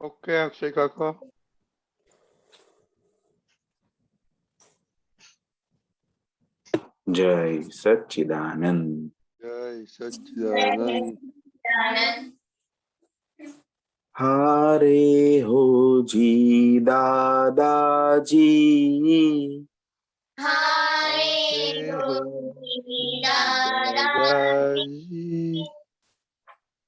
Okay Akshay કાકા. જય સચ્ચિદાનંદ. જય સચ્ચિદાનંદ. હારે હો જી દાદાજી, હારે હો દાદાજી,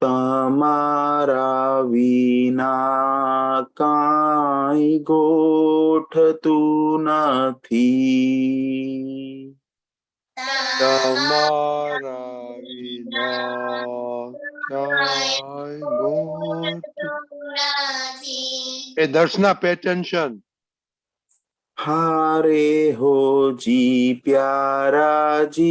તમારા વિના કાંઈ ગોઠતું નથી. તમારા વિના ક્યાંય ગોઠતું એ દર્શના પે ટેન્શન. હારે હો જી પ્યારાજી,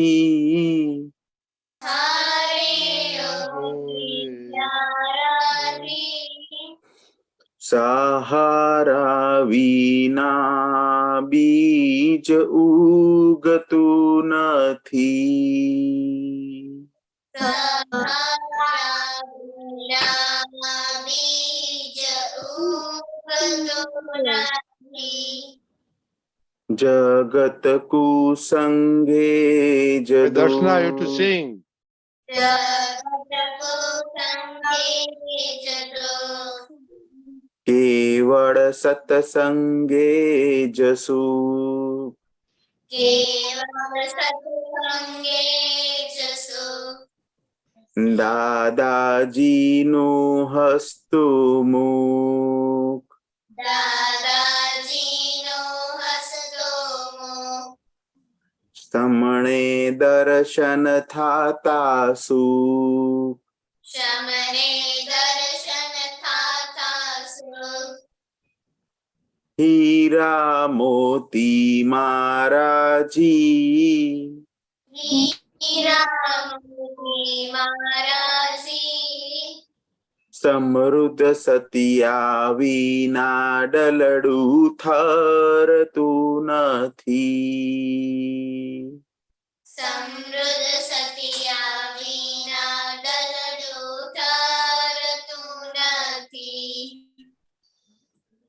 સહારા વિના બીજ ઉગતું નથી. જગત કુસંગે દર્શના યુ ટુ જદો, સિંગ. કેવળ સત્સંગે જસુ, દાદાજીનું હસ્તું મુખ, સમણે દર્શન થાતા સુખ. હીરા મોતી મારાજી, સમૃદ્ધ સતિયા વિના ડલડું થરતું નથી.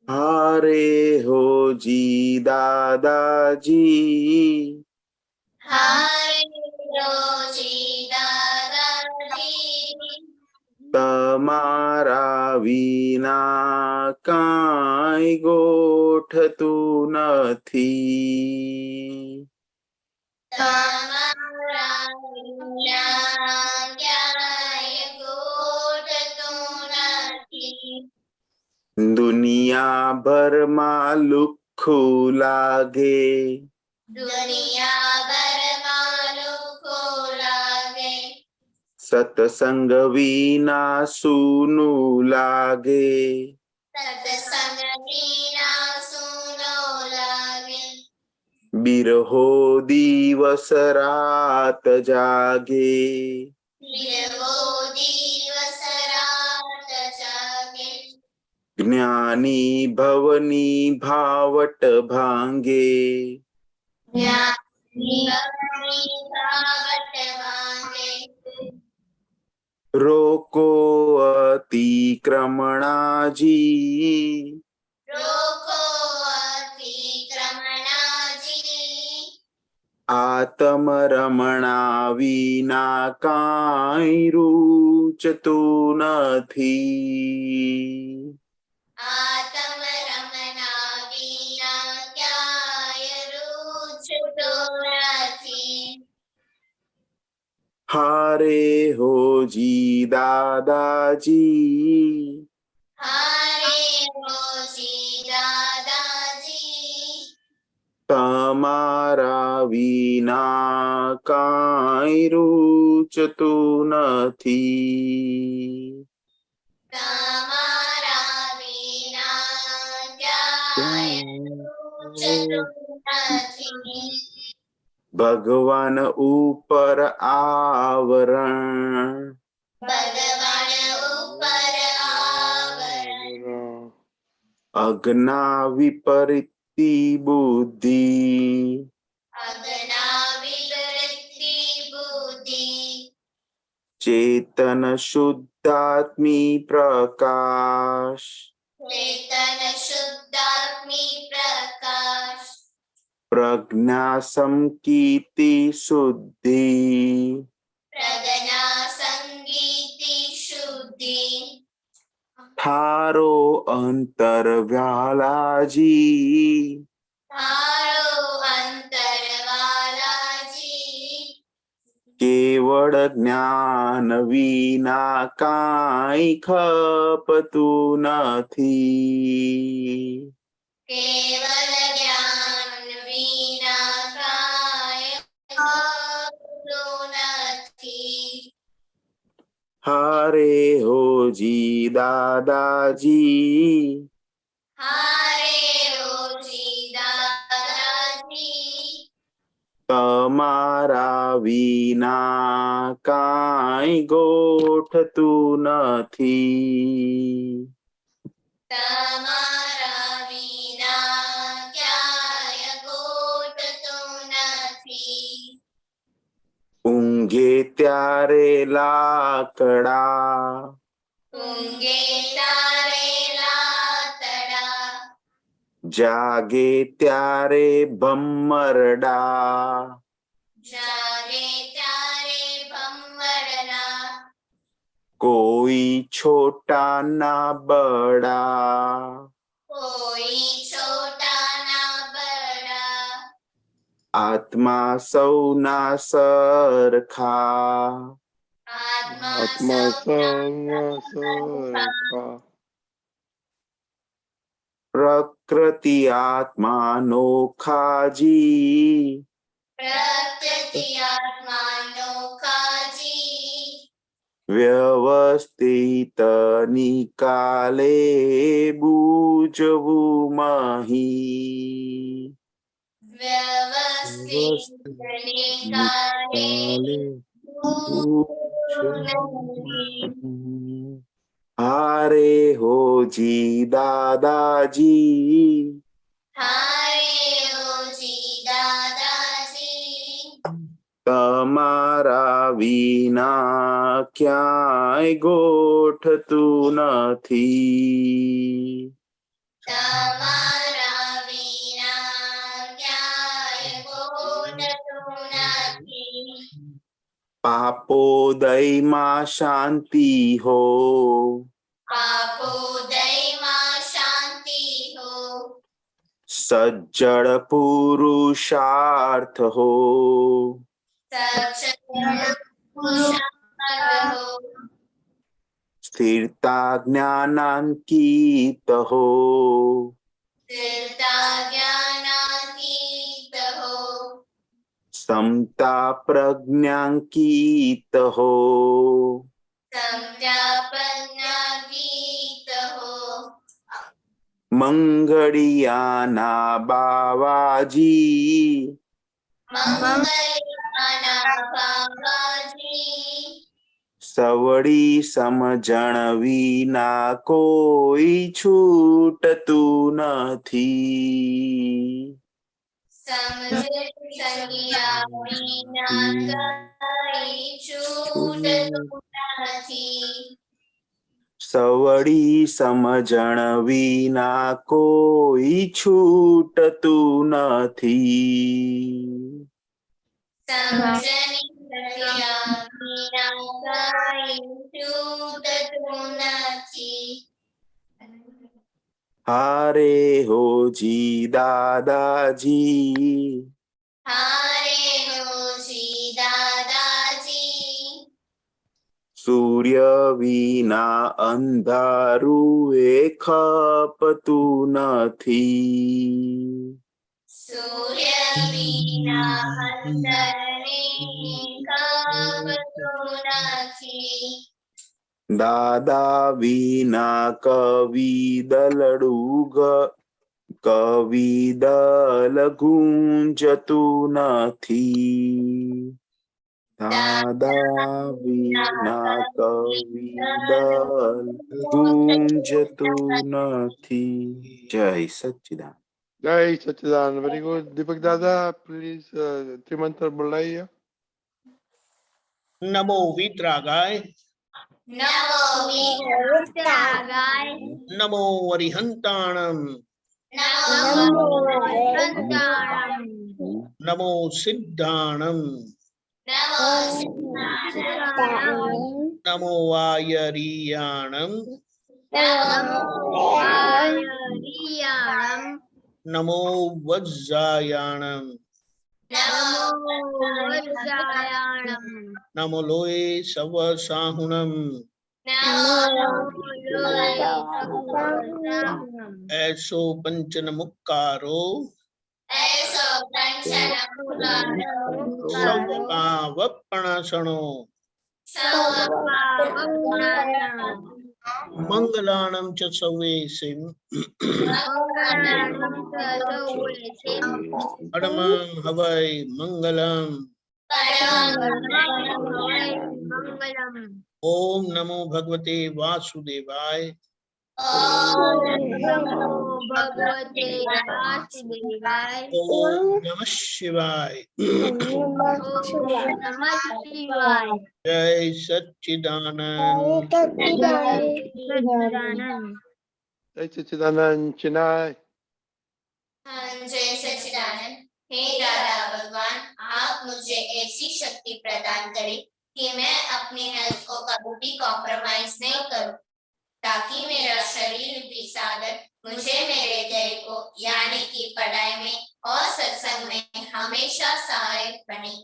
હારે હો જી દાદાજી, તમારા વિના કાંઈ ગોઠતું નથી. દુનિયા ભરમાં લુખ્ખું લાગે, સત્સંગ વિના સૂનું લાગે. બિરહો દિવસ રાત જાગે, જ્ઞાની ભવની ભાવટ ભાંગે. રોકો અતિક્રમણાજી, આત્મ રમણા વિના કાંઈ રૂચતું નથી. હારે હો જી દાદાજી, તમારા વિના કાંઈ રૂચતું નથી. ભગવાન ઉપર આવરણ, અજ્ઞા વિપરીતિ બુદ્ધિ, ચેતન શુદ્ધાત્મી પ્રકાશ, चेतन शुद्धात्मी प्रकाश प्रज्ञा संकीर्ति शुद्धि प्रज्ञा संगीति शुद्धि थारो अंतर व्यालाजी थारो अंतर वाला जी केवल ज्ञान विना काई खपतु नथी केवल ज्ञान विना काय खपતું નથી हरे हो जी दादाजी हारे रोजी दादाजी તમારા વિના કાંઈ ગોઠતું નથી તમારા વિના ક્યાંય ગોઠતું નથી ઊંઘે ત્યારે લાકડા ઊંઘે તારે લાતડા જાગે ત્યારે ભમરડા જાગે ત્યારે ભમરડા કોઈ છોટા ના બડા કોઈ છોટા ના બડા આત્મા સૌના સરખા આત્મા આત્મા સૌના સૌના સરખા પ્રકૃતિ આત્મા નોખાજી પ્રકૃતિ આત્મા નોખાજી વ્યવસ્થિત નિકાલે બૂજવું મહી વ્યવસ્થિત નિકાલે હારે હો જી દાદાજી હારે ઓજી દાદાજી તમારા વિના ક્યાંય ગોઠતું નથી તમારા વિના ક્યાંય ગોઠતું નથી પાપોદયમાં શાંતિ હો પાપોદયમાં શાંતિ હો સજ્જડ પુરુષાર્થ હો સચિદ પુરુષાર્થ હો સ્થિરતા જ્ઞાનાંકિત હો સ્થિરતા જ્ઞાનાતીત હો સમતા પ્રજ્ઞાંકિત હો સમતા પ્રજ્ઞાતીત હો મંગળિયાના બાવાજી મંગલિયાના બાબાજી સવડી સમજણ વિના કોઈ છૂટતું નથી સમજણ સંજ્ઞા વિના કાંઈ છૂટતું નથી સવડી સમજણ વિના કોઈ છૂટતું નથી સમજણી સંજ્ઞા વિના કાંઈ છૂટતું નથી હારે હો જી દાદાજી હારે રોજી દાદાજી સૂર્ય વિના અંધારું એ ખપતું નથી સૂર્ય વિના અંતરે કાપતું નથી દાદા વિના કવિ દલડું કવિ દલ ગુંજતું નથી દાદા વિના કવિ દલ ગુંજતું નથી જય સચ્ચિદાનંદ જય સચ્ચિદાનંદ. Very good. દીપક દાદા, પ્લીઝ ત્રિમંત્ર બોલાઈએ. નમો વિતરાગાય નમો વિતરાગાય नमो अरिहंताणम नमो अरिहंताणम नमो सिद्धाणम नमो सिद्धाणम नमो वायरीयाणम नमो वायरीयाणम नमो वज्रायाणम नमो वज्रायाणम नमो लोये सवसाहुणम नमो लोये सवसाहुणम ऐसो पंचन मुक्कारो ऐसो पंचन सौपावपणासनो सौपावपणासनो मंगलाणं च सवेसिं मंगलानं च सौवेसिं परमं हवै मंगलम् परमं हवै मंगलम्। ओम नमो भगवते वासुदेवाय ओम नमो भगवते वासुदेवाय। ओम नमः शिवाय ओम नमः शिवाय। जय सच्चिदानंद जय सच्चिदानंद। जय सच्चिदानंद चिनाय। जय सच्चिदानंद। हे दादा भगवान, आप मुझे ऐसी शक्ति प्रदान करें कि मैं अपनी हेल्थ को कभी भी कॉम्प्रोमाइज नहीं करूं, ताकि मेरा शरीर भी साधन मुझे मेरे ध्येय को यानी कि पढ़ाई में और सत्संग में हमेशा सहायक बने।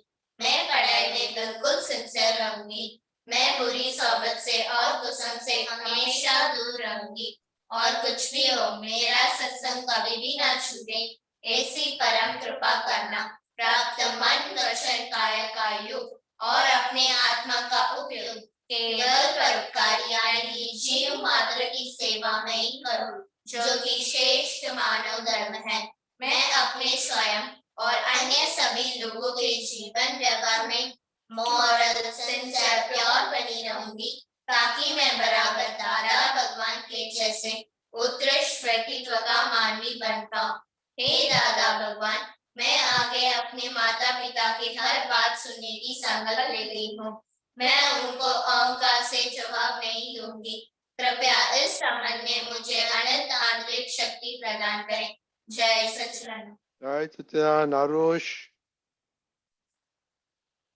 मैं पढ़ाई में बिल्कुल सिंसियर रहूंगी। मैं बुरी सोबत से और कुसंग से हमेशा दूर रहूंगी, और कुछ भी हो मेरा सत्संग कभी भी ना छूटे, ऐसी परम कृपा करना। प्राप्त मन वचन काया का योग और अपने आत्मा का उपयोग केवल परोपकार यानी जीव मात्र की सेवा में ही करूं, जो कि श्रेष्ठ मानव धर्म है। मैं अपने स्वयं और अन्य सभी लोगों के जीवन व्यवहार में मॉरल सिंसियर प्योर बनी रहूंगी, ताकि मैं बराबर दादा भगवान के जैसे उत्कृष्ट व्यक्तित्व का मानवी बन पाऊं। हे दादा भगवान, मैं आगे अपने माता पिता की हर बात सुनने की संकल्प ले रही हूँ। मैं उनको अहंकार से जवाब नहीं दूंगी। कृपया इस समझ में मुझे अनंत आंतरिक शक्ति प्रदान करें। जय सच्चिदानंद। जय सच्चिदानंद आरुष।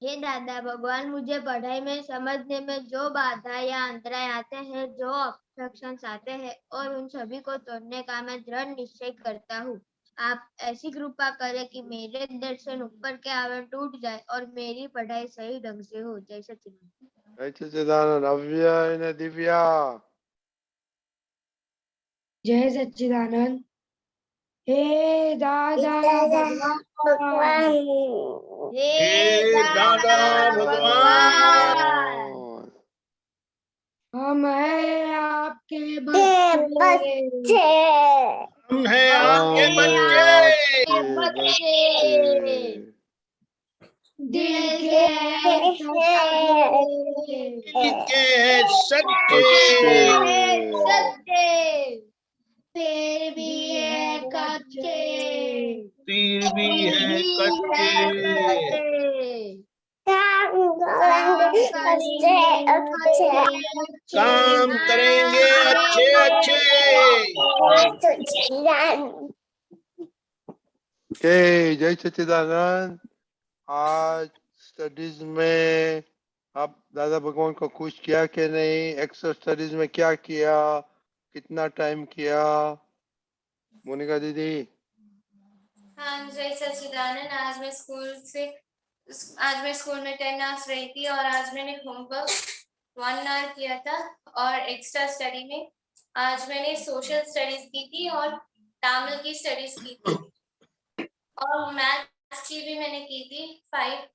हे दादा भगवान, मुझे पढ़ाई में समझने में जो बाधा या अंतराय आते हैं, जो ऑब्स्ट्रक्शंस आते हैं, और उन सभी को तोड़ने का मैं दृढ़ निश्चय करता हूँ। आप ऐसी कृपा करें कि मेरे दर्शन ऊपर के आवरण टूट जाए और मेरी पढ़ाई सही ढंग से हो। जय सच्चिदानंद। जय सच्चिदानंद अव्यय ने दिव्या। जय सच्चिदानंद। हे दादा भगवान, हे दादा भगवान, हम हैं आपके बच्चे। हम हैं आपके बच्चे, दिल के दिल के सच्चे, सच्चे फिर भी है कच्चे, तीर भी है कच्चे, काम करेंगे अच्छे अच्छे। ओके, जय सच्चिदानंद। आज स्टडीज में आप दादा भगवान को खुश किया कि नहीं? एक्स्ट्रा स्टडीज में क्या किया, कितना टाइम किया? मोनिका दीदी। हाँ जय सच्चिदानंद। आज मैं स्कूल में 10 आवर्स रही थी, और आज मैंने होमवर्क 1 आवर किया था, और एक्स्ट्रा स्टडी में आज मैंने सोशल स्टडीज की थी और तमिल की स्टडीज की थी, और मैथ्स की भी मैंने की थी। 5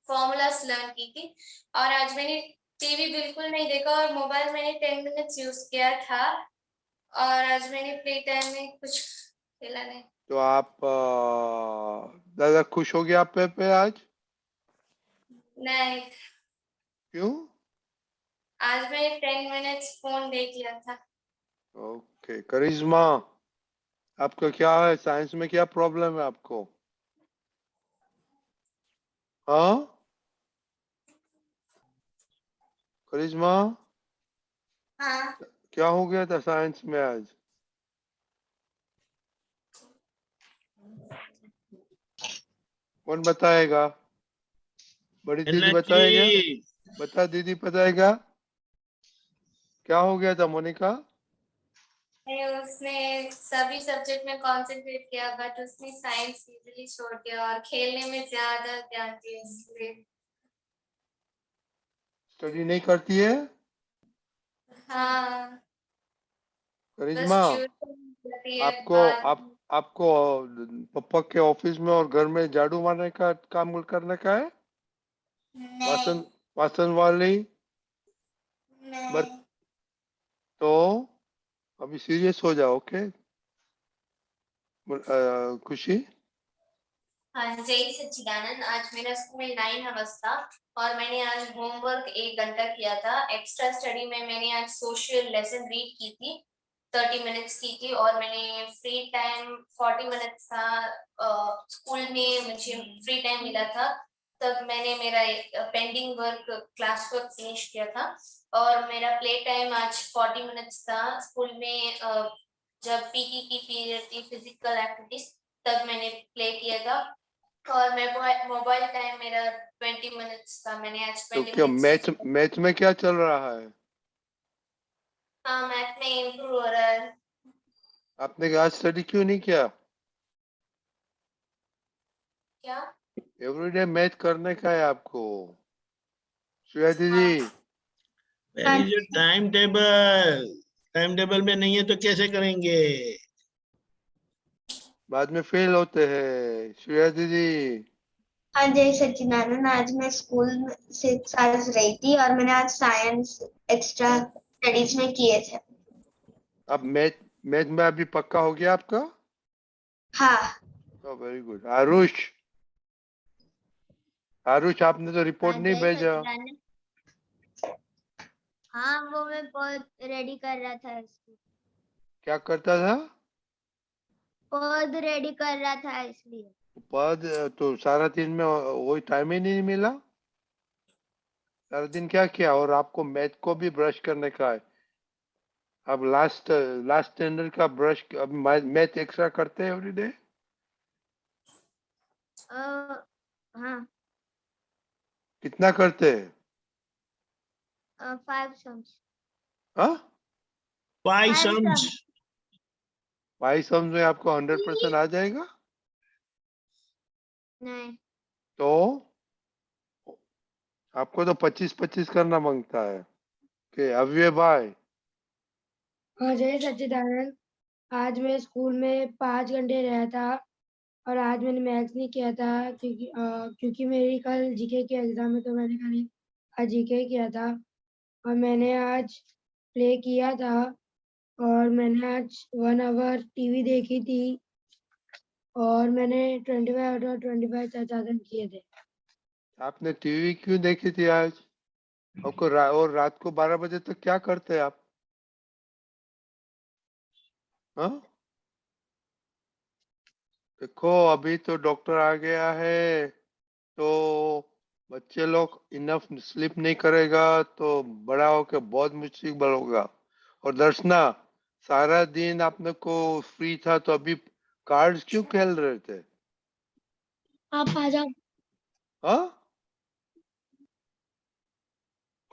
फॉर्मूलास लर्न की थी। और आज मैंने टीवी बिल्कुल नहीं देखा, और मोबाइल मैंने 10 मिनट्स यूज किया था, और आज मैंने प्ले टाइम में कुछ खेला नहीं। तो आप दादा खुश हो गया आप पे आज? नहीं, क्यों? आज मैंने 10 मिनट्स फोन देख लिया था। ओके, करिश्मा आपका क्या है? साइंस में क्या प्रॉब्लम है आपको? हाँ करिश्मा, हाँ क्या हो गया था साइंस में आज? कौन बताएगा? बड़ी दीदी बताएगा? एनर्जी बता दीदी बताएगा? क्या हो गया था मोनिका? उसने सभी सब्जेक्ट में कंसंट्रेट किया बट उसने साइंस इजीली छोड़ दिया और खेलने में ज्यादा ध्यान दिया इसलिए। स्टडी नहीं करती है हाँ, बस करिश्मा? ट्यूशन जाती है आपको बाद। आपको पापा के ऑफिस में और घर में झाड़ू मारने का काम करने का है? वासन वासन वाली बर तो अभी सीरियस हो जाओ, ओके? खुशी हाँ, जय सच्चिदानंद। आज मेरा स्कूल 9 आवर्स था और मैंने आज होमवर्क 1 घंटा किया था। एक्स्ट्रा स्टडी में मैंने आज सोशल लेसन रीड की थी, 30 मिनट्स की थी और मैंने फ्री टाइम 40 मिनट्स था। स्कूल में मुझे फ्री टाइम मिला था तब मैंने मेरा pending work class work finish किया था और मेरा प्ले टाइम आज 40 मिनट्स था। स्कूल में जब पीटी की पीरियड थी फिजिकल एक्टिविटीज तब मैंने प्ले किया था और मैं मोबाइल टाइम मेरा 20 मिनट्स था। मैंने आज तो 20 क्या मिनट्स मैथ में क्या चल रहा है? हाँ, मैथ में इम्प्रूव हो रहा है। आपने आज स्टडी क्यों नहीं किया? क्या? एवरीडे मैथ करने का है आपको। श्रेया दीदी where is your time table? Time table में नहीं है तो कैसे करेंगे? बाद में फेल होते हैं। श्रेया दीदी हाँ जय सच्चिदानंद। आज मैं स्कूल से आज रही थी और मैंने आज साइंस एक्स्ट्रा स्टडीज में किए थे। अब मैथ में अभी पक्का हो गया आपका? हाँ। Very good. आरुष आपने तो रिपोर्ट हाँ नहीं जय भेजा। सच्चिदानंद। हाँ वो मैं पौध रेडी कर रहा था इसलिए। क्या करता था? पौध रेडी कर रहा था इसलिए। पद तो सारा दिन में वही टाइम ही नहीं मिला। सारा दिन क्या किया? और आपको मैथ को भी ब्रश करने का है। अब लास्ट स्टैंडर्ड का ब्रश अब मैथ एक्स्ट्रा करते हैं एवरीडे? हाँ कितना करते हैं? 5 sums। हाँ, 5 5 sums sums। 5 sums में आपको 100% आ जाएगा? नहीं। तो आपको तो 25-25 करना मांगता है कि अव्यय भाई। हाँ जय सच्चिदानंद। आज मैं स्कूल में 5 घंटे रहा था और आज मैंने मैथ्स नहीं किया था क्योंकि मेरी कल जीके के एग्जाम है तो मैंने कल आज जीके किया था और मैंने आज प्ले किया था और मैंने आज 1 आवर टीवी देखी थी और मैंने 25 आउट ऑफ 25 साधन किए थे। आपने टीवी क्यों देखी थी आज? आपको और रात को 12 बजे तक क्या करते हैं आप? हाँ, देखो अभी तो डॉक्टर आ गया है तो बच्चे लोग इनफ स्लीप नहीं करेगा तो बड़ा होकर बहुत मुश्किल होगा। और दर्शना सारा दिन आपने को फ्री था तो अभी कार्ड्स क्यों खेल रहे थे? आप आ जाओ। हाँ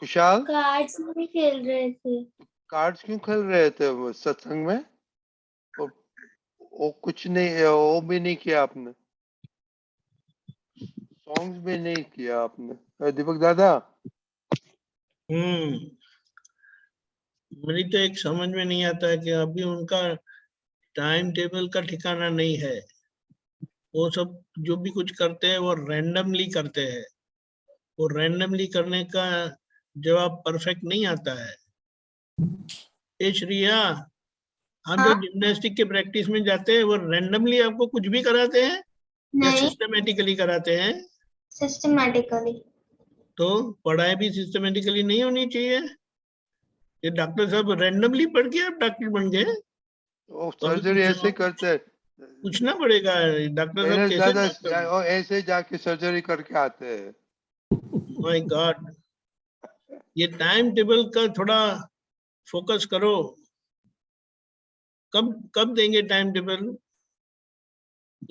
खुशहाल, कार्ड्स नहीं खेल रहे थे। कार्ड्स क्यों खेल रहे थे वो सत्संग में? वो कुछ नहीं, वो भी नहीं किया आपने, सॉन्ग्स भी नहीं किया आपने। दीपक दादा मेरी तो एक समझ में नहीं आता है कि अभी उनका टाइम टेबल का ठिकाना नहीं है। वो सब जो भी कुछ करते हैं वो रैंडमली करते हैं। वो रैंडमली करने का जवाब परफेक्ट नहीं आता है। ए श्रिया, आप जो जिम्नास्टिक के प्रैक्टिस में जाते हैं वो रैंडमली आपको कुछ भी कराते हैं या नहीं, सिस्टमेटिकली कराते हैं? सिस्टमैटिकली। तो पढ़ाई भी सिस्टमेटिकली नहीं होनी चाहिए। ये डॉक्टर साहब रैंडमली पढ़ के आप डॉक्टर बन गए? वो तो अभी सर्जरी ऐसे करते हैं। पूछना पड़ेगा डॉक्टर साहब पहले कैसे दादा डॉक्टर? वो ऐसे जाके सर्जरी करके आते हैं। माय गॉड, ये टाइम टेबल का थोड़ा फोकस करो। कब कब देंगे टाइम टेबल?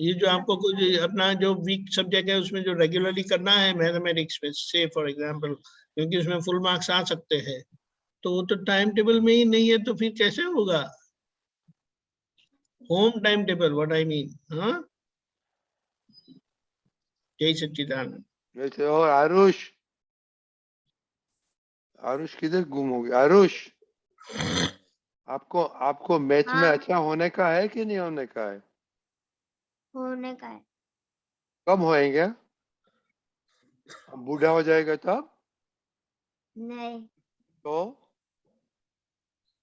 ये जो आपको कुछ अपना जो वीक सब्जेक्ट है उसमें जो रेगुलरली करना है मैथमेटिक्स में से फॉर एग्जांपल, क्योंकि उसमें फुल मार्क्स आ सकते हैं, तो वो तो टाइम टेबल में ही नहीं है, तो फिर कैसे होगा? Home time table, what I mean. हाँ, जय सच्चिदानंद। वैसे और आरुष, आरुष किधर गुम हो गया? आरुष, आपको आपको मैथ में हाँ। अच्छा होने का है कि नहीं होने का है? होने का है। कब होएंगे? अब बूढ़ा हो जाएगा तब? नहीं, तो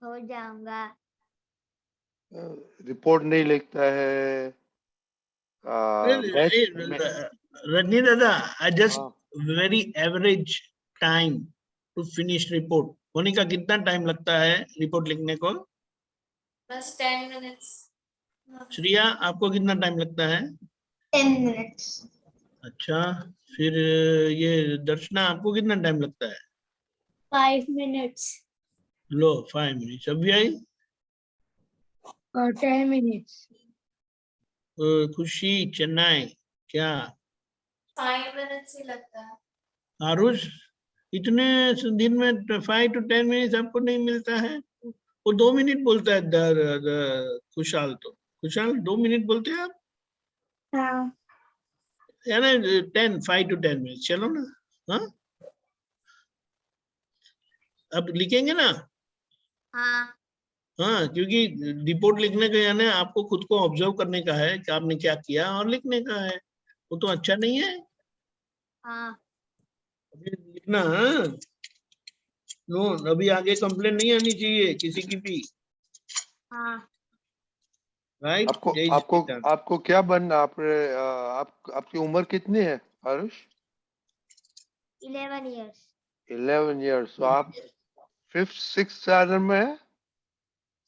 हो जाऊंगा। रिपोर्ट नहीं लिखता है, मैथ रजनी दादा, आई जस्ट हाँ, very average time to finish report. Monika, कितना टाइम लगता है रिपोर्ट लिखने को? बस 10 मिनट्स। श्रिया, आपको कितना टाइम लगता है? 10 minutes. अच्छा, फिर ये दर्शना, आपको कितना टाइम लगता है? 5 minutes. लो, 5 मिनट। अभी आई 10 minutes. खुशी, चेन्नई, क्या 5 मिनट्स ही लगता है। आरुष, इतने दिन में 5 to 10 मिनट आपको नहीं मिलता है? वो 2 मिनट बोलता है खुशहाल। तो खुशहाल 2 मिनट बोलते हैं आप, हाँ. यानी 5 to 10 मिनट। चलो ना। हाँ, अब लिखेंगे ना? हाँ। हाँ, क्योंकि रिपोर्ट लिखने का यानी आपको खुद को ऑब्जर्व करने का है कि आपने क्या किया और लिखने का है। वो तो अच्छा नहीं है? हाँ। अभी लिखना। हाँ? नो, अभी आगे कंप्लेन नहीं आनी चाहिए किसी की भी। हाँ। राइट? आपको जय आपको सच्चिदानंद। आपको क्या बनना? आपकी उम्र कितनी है आरुष? 11 years. 11 years। तो आप 5th 6th स्टैंडर्ड में है?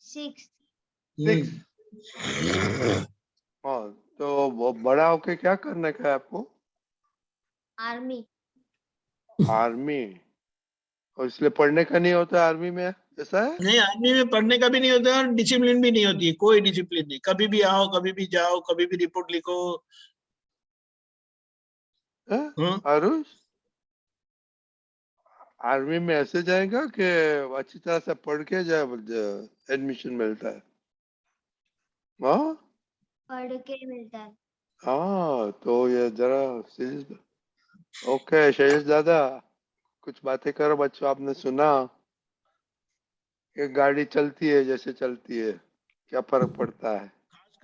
6th. 6th। हाँ, तो वो बड़ा होके क्या करने का है आपको? आर्मी. आर्मी। और इसलिए पढ़ने का नहीं होता आर्मी में, ऐसा है? नहीं, आर्मी में पढ़ने का भी नहीं होता और डिसिप्लिन भी नहीं होती है। कोई डिसिप्लिन नहीं, कभी भी आओ, कभी भी जाओ, कभी भी रिपोर्ट लिखो। हैं? हाँ? आरुष, आर्मी में ऐसे जाएगा कि अच्छी तरह से पढ़ के एडमिशन मिलता है? हाँ पढ़ के मिलता है। हाँ, तो ये जरा सीरियस। ओके शैलेश दादा, कुछ बातें करो बच्चों। आपने सुना कि गाड़ी चलती है जैसे चलती है, क्या फर्क पड़ता है?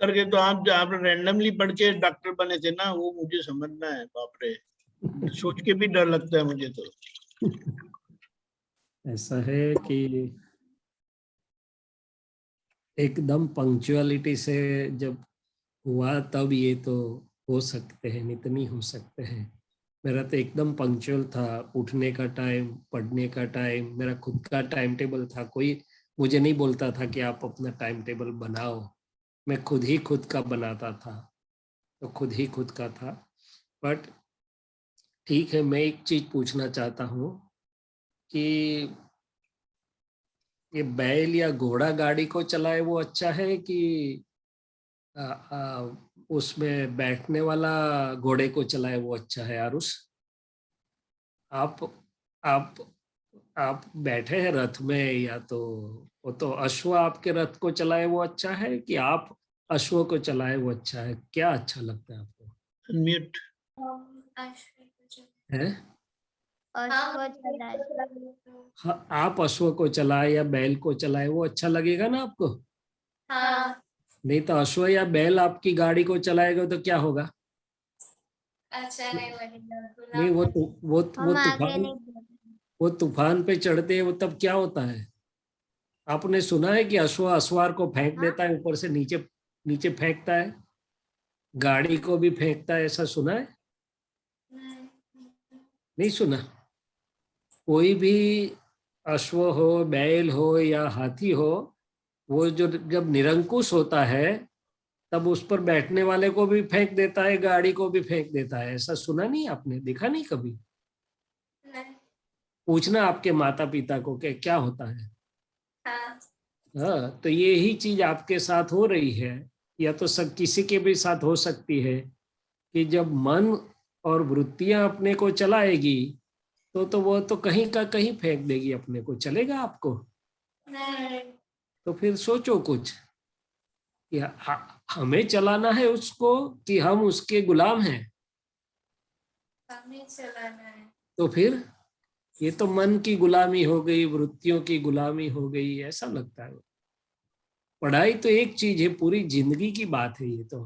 करके तो आप रैंडमली पढ़ के डॉक्टर बने थे ना, वो मुझे समझना है। बाप रे, सोच के भी डर लगता है मुझे तो। ऐसा है कि एकदम पंक्चुअलिटी से जब हुआ तब ये तो हो सकते हैं, नहीं तो नहीं हो सकते हैं। मेरा तो एकदम पंक्चुअल था, उठने का टाइम, पढ़ने का टाइम, मेरा खुद का टाइम टेबल था। कोई मुझे नहीं बोलता था कि आप अपना टाइम टेबल बनाओ, मैं खुद ही खुद का बनाता था, तो खुद ही खुद का था। बट ठीक है, मैं एक चीज पूछना चाहता हूँ कि ये बैल या घोड़ा गाड़ी को चलाए वो अच्छा है कि उसमें बैठने वाला घोड़े को चलाए वो अच्छा है? आरुष, आप आप आप बैठे हैं रथ में, या तो वो तो अश्व आपके रथ को चलाए वो अच्छा है कि आप अश्व को चलाए वो अच्छा है? क्या अच्छा लगता है आपको? म्यूट। है अश्व चलाए। हाँ, आप अश्व को चलाए या बैल को चलाए वो अच्छा लगेगा ना आपको? हाँ। नहीं तो अश्व या बैल आपकी गाड़ी को चलाएगा तो क्या होगा? अच्छा नहीं लगेगा। नहीं, हम आगे नहीं बढ़े। वो तूफान पे चढ़ते हैं, वो तब क्या होता है? आपने सुना है कि अश्व असवार को फेंक हाँ? देता है, ऊपर से नीचे नीचे फेंकता है, गाड़ी को भी फेंकता है, ऐसा सुना है? नहीं सुना? कोई भी अश्व हो, बैल हो या हाथी हो, वो जो जब निरंकुश होता है तब उस पर बैठने वाले को भी फेंक देता है, गाड़ी को भी फेंक देता है। ऐसा सुना नहीं आपने? देखा नहीं कभी? नहीं। पूछना आपके माता पिता को कि क्या होता है। हाँ। हाँ, तो ये ही चीज आपके साथ हो रही है, या तो सब किसी के भी साथ हो सकती है कि जब मन और वृत्तियां अपने को चलाएगी तो वो तो कहीं का कहीं फेंक देगी अपने को। चलेगा आपको? नहीं, तो फिर सोचो कुछ कि हमें चलाना है उसको कि हम उसके गुलाम हैं। हमें चलाना है। तो फिर ये तो मन की गुलामी हो गई, वृत्तियों की गुलामी हो गई, ऐसा लगता है। पढ़ाई तो एक चीज है, पूरी जिंदगी की बात है ये तो।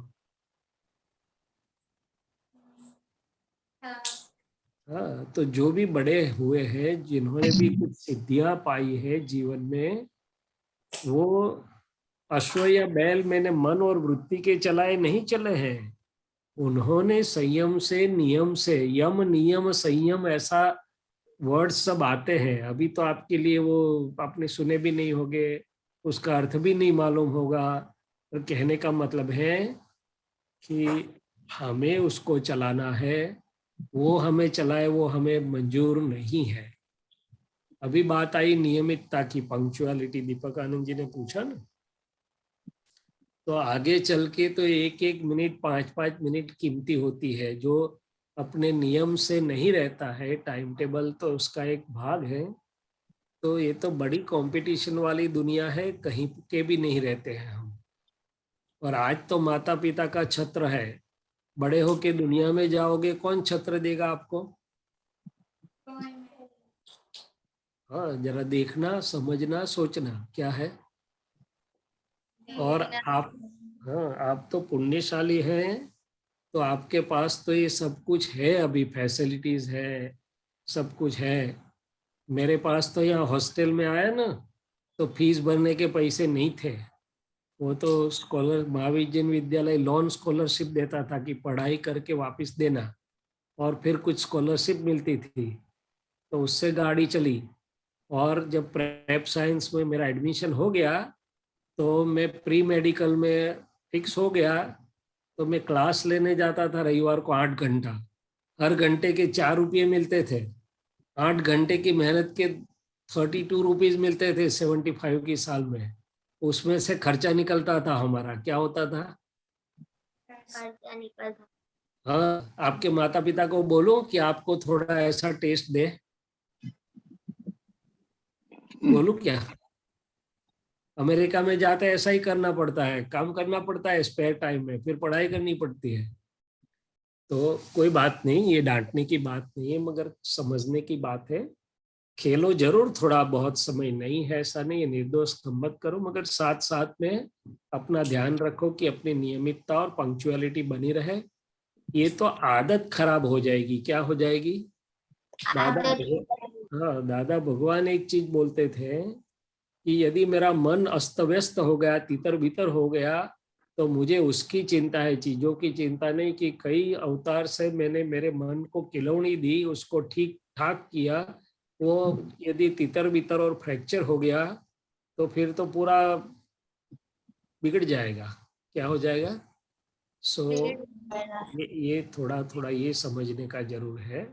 हाँ, हाँ, तो जो भी बड़े हुए हैं, जिन्होंने भी कुछ सिद्धियां पाई है जीवन में, वो अश्व या बैल मैंने मन और वृत्ति के चलाए नहीं चले हैं। उन्होंने संयम से, नियम से, यम नियम संयम ऐसा वर्ड सब आते हैं। अभी तो आपके लिए वो आपने सुने भी नहीं होंगे, उसका अर्थ भी नहीं मालूम होगा। तो कहने का मतलब है कि हमें उसको चलाना है, वो हमें चलाए वो हमें मंजूर नहीं है। अभी बात आई नियमितता की, पंक्चुअलिटी, दीपक आनंद जी ने पूछा ना, तो आगे चल के तो एक एक मिनट, 5-5 मिनट कीमती होती है। जो अपने नियम से नहीं रहता है, टाइम टेबल तो उसका एक भाग है। तो ये तो बड़ी कंपटीशन वाली दुनिया है, कहीं के भी नहीं रहते हैं हम। और आज तो माता पिता का छत्र है, बड़े होके दुनिया में जाओगे कौन छत्र देगा आपको? हाँ, जरा देखना, समझना, सोचना क्या है। और आप, हाँ, आप तो पुण्यशाली हैं, तो आपके पास तो ये सब कुछ है, अभी फैसिलिटीज है, सब कुछ है। मेरे पास तो यहाँ हॉस्टल में आया ना, तो फीस भरने के पैसे नहीं थे। वो तो स्कॉलर, महाविद्यालय विद्यालय लोन स्कॉलरशिप देता था कि पढ़ाई करके वापस देना, और फिर कुछ स्कॉलरशिप मिलती थी, तो उससे गाड़ी चली। और जब प्रेप साइंस में मेरा एडमिशन हो गया, तो मैं प्री मेडिकल में फिक्स हो गया, तो मैं क्लास लेने जाता था रविवार को 8 घंटा। हर घंटे के 4 रुपये मिलते थे। 8 घंटे की मेहनत के 32 रुपीज मिलते थे 75 की साल में। उसमें से खर्चा निकलता था हमारा। क्या होता था? खर्चा निकलता। हाँ, आपके माता पिता को बोलो कि आपको थोड़ा ऐसा टेस्ट दे, बोलूं क्या? अमेरिका में जाते ऐसा ही करना पड़ता है, काम करना पड़ता है स्पेयर टाइम में, फिर पढ़ाई करनी पड़ती है। तो कोई बात नहीं, ये डांटने की बात नहीं है, मगर समझने की बात है। खेलो जरूर थोड़ा बहुत, समय नहीं है ऐसा नहीं है, निर्दोष मत करो, मगर साथ साथ में अपना ध्यान रखो कि अपनी नियमितता और पंक्चुअलिटी बनी रहे। ये तो आदत खराब हो जाएगी। क्या हो जाएगी? दादा, हाँ, दादा भगवान एक चीज बोलते थे कि यदि मेरा मन अस्त व्यस्त हो गया, तितर बितर हो गया, तो मुझे उसकी चिंता है, चीजों की चिंता नहीं। कि कई अवतार से मैंने मेरे मन को खिलौनी दी, उसको ठीक ठाक किया, वो यदि तितर बितर और फ्रैक्चर हो गया तो फिर तो पूरा बिगड़ जाएगा। क्या हो जाएगा? सो ये थोड़ा थोड़ा ये समझने का जरूर है।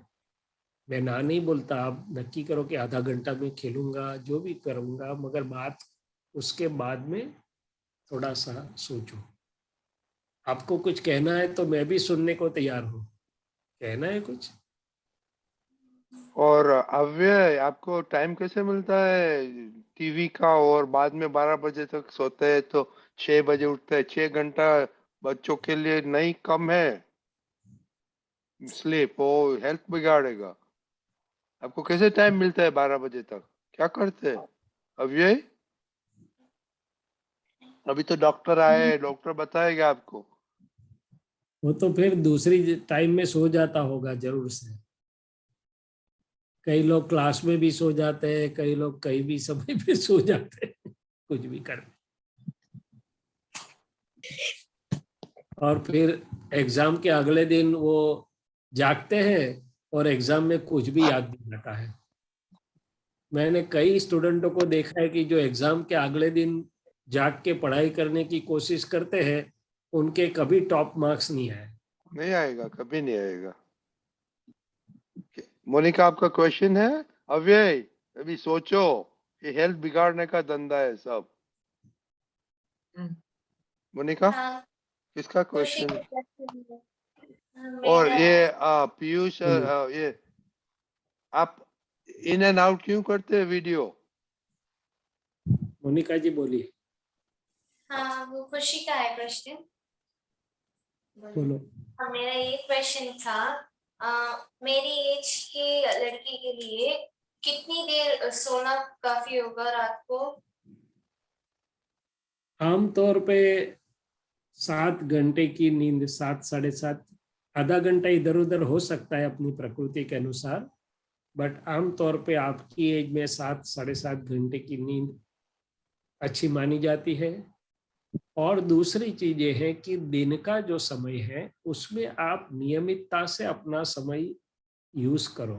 मैं ना नहीं बोलता, आप नक्की करो कि आधा घंटा में खेलूंगा, जो भी करूंगा, मगर बात उसके बाद में थोड़ा सा सोचो। आपको कुछ कहना है तो मैं भी सुनने को तैयार हूँ। कहना है कुछ? और अव्यय, आपको टाइम कैसे मिलता है टीवी का? और बाद में 12 बजे तक सोते हैं तो 6 बजे उठते हैं। 6 घंटा बच्चों के लिए नहीं कम है स्लीप? वो हेल्थ बिगाड़ेगा। आपको कैसे टाइम मिलता है 12 बजे तक? क्या करते हैं अव्यय? अभी तो डॉक्टर आए, डॉक्टर बताएगा आपको। वो तो फिर दूसरी टाइम में सो जाता होगा जरूर से। कई लोग क्लास में भी सो जाते हैं, कई लोग कहीं भी समय पे सो जाते हैं, कुछ भी कर। और फिर एग्जाम के अगले दिन वो जागते हैं और एग्जाम में कुछ भी याद नहीं रहता है। मैंने कई स्टूडेंटों को देखा है कि जो एग्जाम के अगले दिन जाग के पढ़ाई करने की कोशिश करते हैं, उनके कभी टॉप मार्क्स नहीं आए। नहीं आएगा, कभी नहीं आएगा। मोनिका, आपका क्वेश्चन है? अव्यय, अभी सोचो, ये हेल्थ बिगाड़ने का धंधा है सब। मोनिका हाँ, किसका खुशी क्वेश्चन? का question है। और मेरा- ये पीयूष ये आप इन एंड आउट क्यों करते हैं वीडियो? मोनिका जी बोलिए। हाँ, वो खुशी का है क्वेश्चन। बोलो। मेरा ये क्वेश्चन था, मेरी एज की लड़की के लिए कितनी देर सोना काफी होगा रात को? आमतौर पे 7 घंटे की नींद, 7 साढ़े 7, आधा घंटा इधर उधर हो सकता है अपनी प्रकृति के अनुसार, बट आमतौर पे आपकी एज में 7 साढ़े 7 घंटे की नींद अच्छी मानी जाती है। और दूसरी चीज ये है कि दिन का जो समय है उसमें आप नियमितता से अपना समय यूज करो।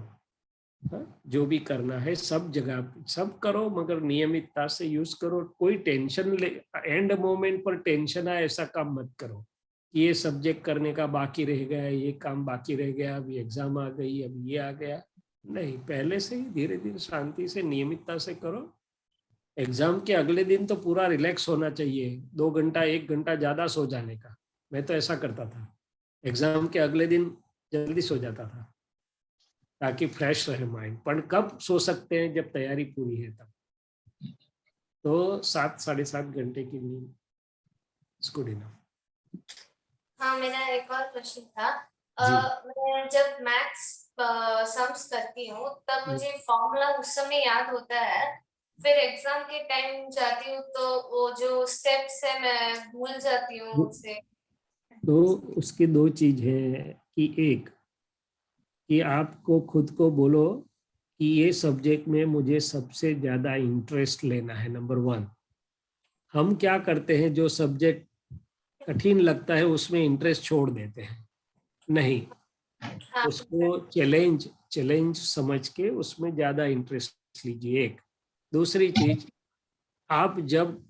हाँ, जो भी करना है सब जगह सब करो, मगर नियमितता से यूज करो। कोई टेंशन ले, एंड मोमेंट पर टेंशन आए ऐसा काम मत करो कि ये सब्जेक्ट करने का बाकी रह गया, ये काम बाकी रह गया, अभी एग्जाम आ गई, अब ये आ गया। नहीं, पहले से ही धीरे धीरे शांति से नियमितता से करो। एग्जाम के अगले दिन तो पूरा रिलैक्स होना चाहिए, 2 घंटा 1 घंटा ज्यादा सो जाने का। मैं तो ऐसा करता था, एग्जाम के अगले दिन जल्दी सो जाता था ताकि फ्रेश रहे माइंड। पर कब सो सकते हैं? जब तैयारी पूरी है तब। तो 7 साढ़े 7 घंटे की नींद इज गुड इनफ। हाँ, मेरा एक और क्वेश्चन था। जी। मैं जब मैथ्स सम्स करती हूँ तब मुझे फॉर्मूला उस समय याद होता है, फिर एग्जाम के टाइम जाती हूँ तो वो जो स्टेप्स है मैं भूल जाती हूँ उसे। तो उसकी 2 चीज है कि एक कि आपको खुद को बोलो कि ये सब्जेक्ट में मुझे सबसे ज्यादा इंटरेस्ट लेना है, नंबर 1। हम क्या करते हैं, जो सब्जेक्ट कठिन लगता है उसमें इंटरेस्ट छोड़ देते हैं। नहीं, हाँ, उसको चैलेंज समझ के उसमें ज्यादा इंटरेस्ट लीजिए, एक। दूसरी चीज, आप जब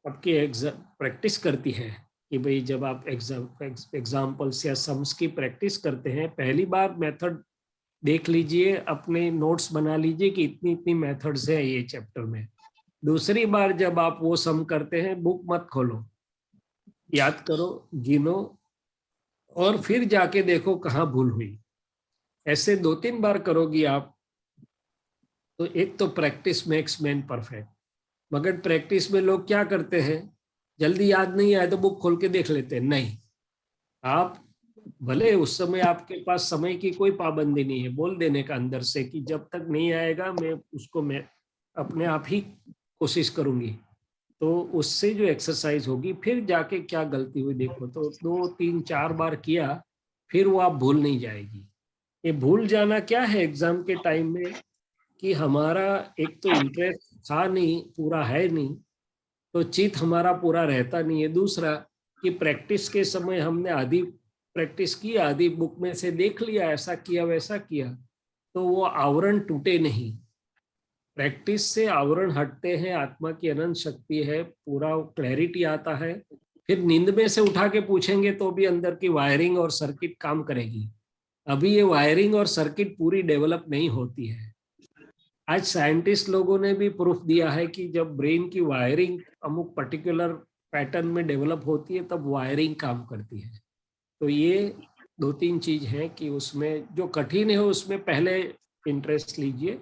आपके एग्जाम प्रैक्टिस करती है कि भाई जब आप एग्जाम्पल्स या सम्स की प्रैक्टिस करते हैं, पहली बार मेथड देख लीजिए, अपने नोट्स बना लीजिए कि इतनी इतनी मेथड्स है ये चैप्टर में। दूसरी बार जब आप वो सम करते हैं, बुक मत खोलो, याद करो, गिनो और फिर जाके देखो कहाँ भूल हुई। ऐसे 2-3 बार करोगी आप तो एक तो प्रैक्टिस मेक्स मैन परफेक्ट। मगर प्रैक्टिस में लोग क्या करते हैं, जल्दी याद नहीं आए तो बुक खोल के देख लेते हैं। नहीं, आप भले उस समय आपके पास समय की कोई पाबंदी नहीं है, बोल देने का अंदर से कि जब तक नहीं आएगा मैं अपने आप ही कोशिश करूंगी। तो उससे जो एक्सरसाइज होगी, फिर जाके क्या गलती हुई देखो, तो 2-3-4 बार किया, फिर वो आप भूल नहीं जाएगी। ये भूल जाना क्या है एग्जाम के टाइम में कि हमारा एक तो इंटरेस्ट था नहीं, पूरा है नहीं, तो चित हमारा पूरा रहता नहीं है। दूसरा कि प्रैक्टिस के समय हमने आधी प्रैक्टिस की, आधी बुक में से देख लिया, ऐसा किया वैसा किया, तो वो आवरण टूटे नहीं। प्रैक्टिस से आवरण हटते हैं, आत्मा की अनंत शक्ति है, पूरा क्लैरिटी आता है। फिर नींद में से उठा के पूछेंगे तो भी अंदर की वायरिंग और सर्किट काम करेगी। अभी ये वायरिंग और सर्किट पूरी डेवलप नहीं होती है। आज साइंटिस्ट लोगों ने भी प्रूफ दिया है कि जब ब्रेन की वायरिंग अमुक पर्टिकुलर पैटर्न में डेवलप होती है तब वायरिंग काम करती है। तो ये 2-3 चीज हैं कि उसमें जो कठिन है उसमें पहले इंटरेस्ट लीजिए,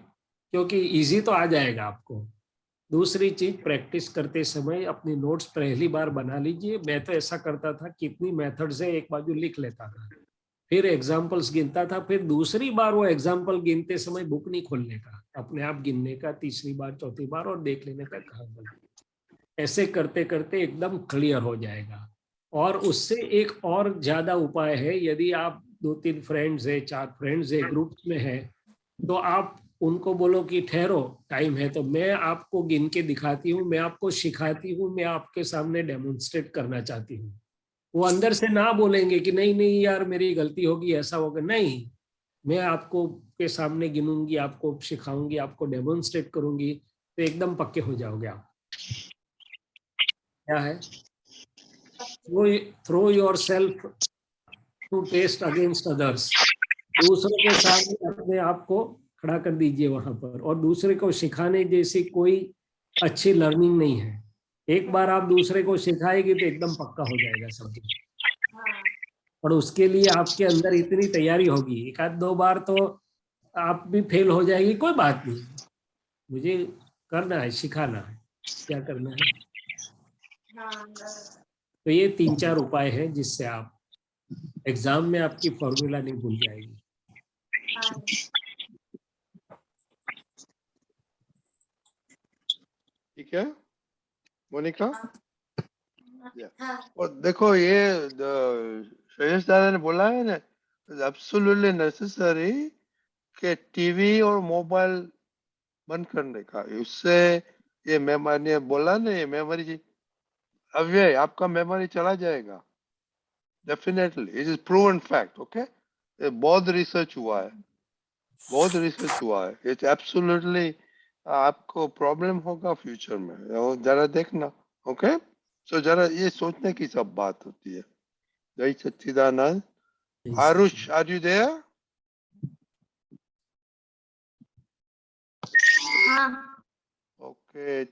क्योंकि इजी तो आ जाएगा आपको। दूसरी चीज, प्रैक्टिस करते समय अपनी नोट्स पहली बार बना लीजिए। मैं तो ऐसा करता था, कितनी मेथड्स है एक बाजू लिख लेता था, फिर एग्जाम्पल्स गिनता था, फिर दूसरी बार वो एग्जाम्पल गिनते समय बुक नहीं खोलने का, अपने आप गिनने का, तीसरी बार चौथी बार, और देख लेने का कहाँ गलती। ऐसे करते करते एकदम क्लियर हो जाएगा। और उससे एक और ज्यादा उपाय है, यदि आप 2-3 फ्रेंड्स है, 4 फ्रेंड्स है, ग्रुप में है, तो आप उनको बोलो कि ठहरो, टाइम है, तो मैं आपको गिन के दिखाती हूँ, मैं आपको सिखाती हूँ, मैं आपके सामने डेमोन्स्ट्रेट करना चाहती हूँ। वो अंदर से ना बोलेंगे कि नहीं नहीं यार मेरी गलती होगी, ऐसा होगा, नहीं, मैं आपको के सामने गिनूंगी, आपको सिखाऊंगी, आपको डेमोन्स्ट्रेट करूंगी, तो एकदम पक्के हो जाओगे आप। क्या है, throw yourself to test against others. दूसरों के सामने अपने आप को खड़ा कर दीजिए वहां पर, और दूसरे को सिखाने जैसी कोई अच्छी लर्निंग नहीं है। एक बार आप दूसरे को सिखाएगी तो एकदम पक्का हो जाएगा सब कुछ। और उसके लिए आपके अंदर इतनी तैयारी होगी, एक आध दो बार तो आप भी फेल हो जाएगी, कोई बात नहीं, मुझे करना है, सिखाना है, क्या करना है। तो ये 3-4 उपाय है जिससे आप एग्जाम में आपकी फॉर्मूला नहीं भूल जाएगी। ठीक है मोनिका। हाँ और देखो ये श्रेयस दादा ने बोला है ना, एब्सोल्युटली नेसेसरी कि टीवी और मोबाइल बंद करने का। उससे ये मैंने बोला ना, ये मेमोरी अव्यय, आपका मेमोरी चला जाएगा definitely. It is proven fact. Okay, ये बहुत रिसर्च हुआ है, बहुत रिसर्च हुआ है। इट्स एब्सोल्युटली आपको प्रॉब्लम होगा फ्यूचर में, और जरा देखना। ओके, सो जरा ये सोचने की सब बात होती है। जय Sachchidanand. Aarush, are you there? हाँ ओके,